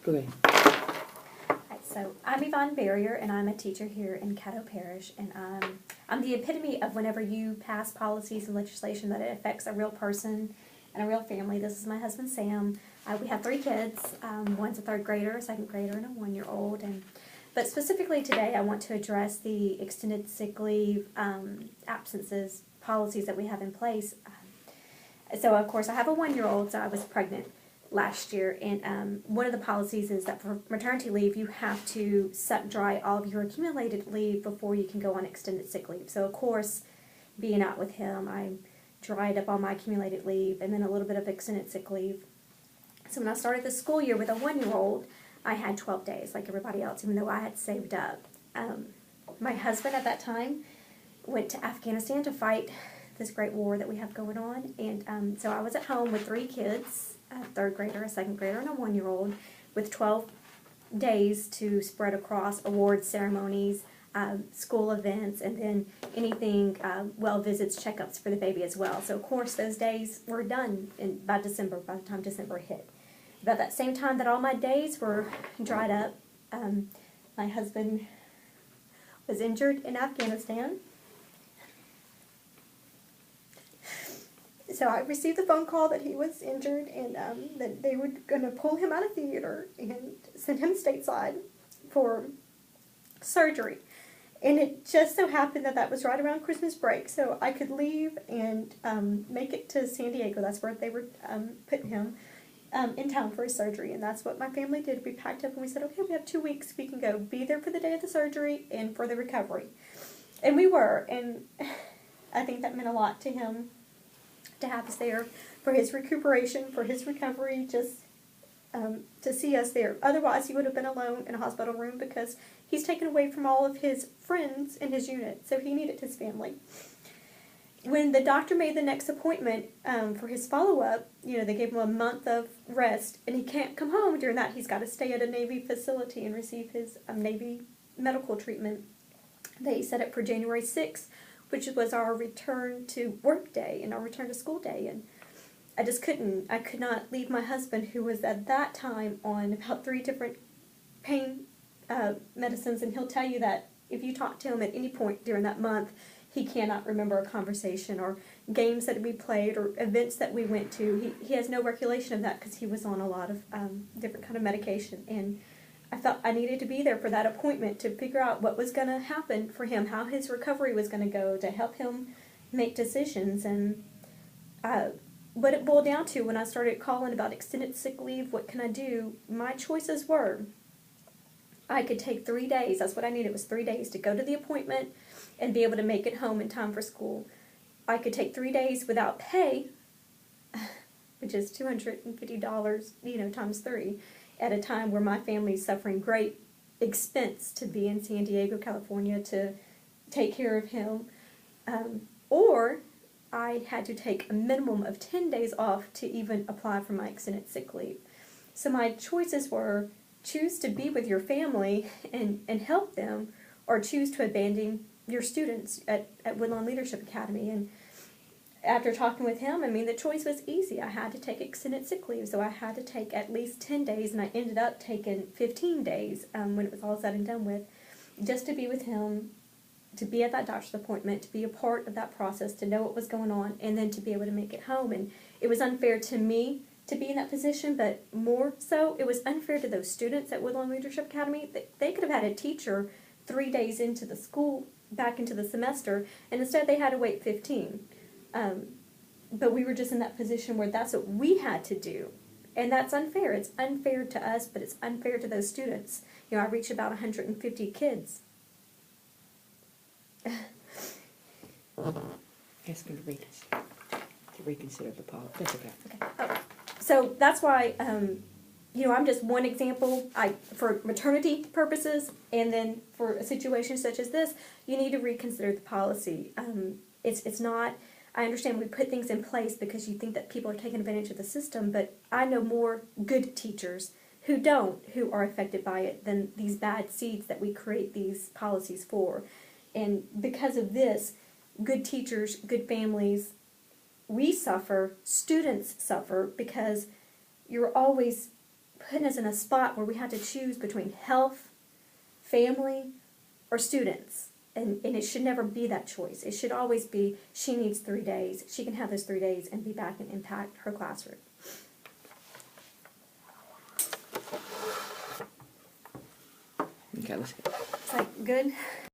Go ahead. Right, so I'm Yvonne Barrier, and I'm a teacher here in Caddo Parish, and I'm the epitome of whenever you pass policies and legislation that it affects a real person and a real family. This is my husband, Sam. We have 3 kids. One's a 3rd grader, a 2nd grader, and a 1-year-old. But specifically today, I want to address the extended sick leave absences policies that we have in place. So, of course, I have a 1-year-old, so I was pregnant last year, and one of the policies is that for maternity leave, you have to suck dry all of your accumulated leave before you can go on extended sick leave. So, of course, being out with him, I dried up all my accumulated leave and then a little bit of extended sick leave. So when I started the school year with a 1-year-old, I had 12 days like everybody else, even though I had saved up. My husband at that time went to Afghanistan to fight this great war that we have going on, and so I was at home with 3 kids, a 3rd grader, a 2nd grader, and a 1-year-old, with 12 days to spread across awards ceremonies, school events, and then anything, well visits, checkups for the baby as well. So of course those days were done by December, by the time December hit. About that same time that all my days were dried up, my husband was injured in Afghanistan. So I received the phone call that he was injured and that they were going to pull him out of theater and send him stateside for surgery. And it just so happened that that was right around Christmas break, so I could leave and make it to San Diego. That's where they were putting him in town for his surgery, and that's what my family did. We packed up and we said, okay, we have 2 weeks. We can go be there for the day of the surgery and for the recovery. And we were, and I think that meant a lot to him to have us there for his recuperation, for his recovery, just to see us there. Otherwise, he would have been alone in a hospital room because he's taken away from all of his friends in his unit, so he needed his family. When the doctor made the next appointment for his follow-up, they gave him a month of rest, and he can't come home during that. He's got to stay at a Navy facility and receive his Navy medical treatment. They set it for January 6th, which was our return to work day and our return to school day, and I could not leave my husband, who was at that time on about 3 different pain medicines, and he'll tell you that if you talk to him at any point during that month, he cannot remember a conversation or games that we played or events that we went to. He has no recollection of that because he was on a lot of different kind of medication, and I felt I needed to be there for that appointment to figure out what was going to happen for him, how his recovery was going to go, to help him make decisions. And what it boiled down to when I started calling about extended sick leave, what can I do, my choices were, I could take 3 days. That's what I needed, was 3 days to go to the appointment and be able to make it home in time for school. I could take 3 days without pay, which is $250, times 3, at a time where my family's suffering great expense to be in San Diego, California, to take care of him. Or I had to take a minimum of 10 days off to even apply for my extended sick leave. So my choices were choose to be with your family and help them, or choose to abandon your students at Woodlawn Leadership Academy. And after talking with him, the choice was easy. I had to take extended sick leave, so I had to take at least 10 days, and I ended up taking 15 days when it was all said and done with, just to be with him, to be at that doctor's appointment, to be a part of that process, to know what was going on, and then to be able to make it home. And it was unfair to me to be in that position, but more so, it was unfair to those students at Woodlawn Leadership Academy. They could have had a teacher 3 days into the school, back into the semester, and instead they had to wait 15. But we were just in that position where that's what we had to do. And that's unfair. It's unfair to us, but it's unfair to those students. I reached about 150 kids. Ask him to reconsider the policy. That's okay. Okay. So that's why, I'm just one example. For maternity purposes, and then for a situation such as this, you need to reconsider the policy. It's not. I understand we put things in place because you think that people are taking advantage of the system, but I know more good teachers who are affected by it, than these bad seeds that we create these policies for. And because of this, good teachers, good families, we suffer, students suffer, because you're always putting us in a spot where we had to choose between health, family, or students. And it should never be that choice. It should always be, she needs 3 days. She can have those 3 days and be back and impact her classroom. Okay, let's go. It's like, good?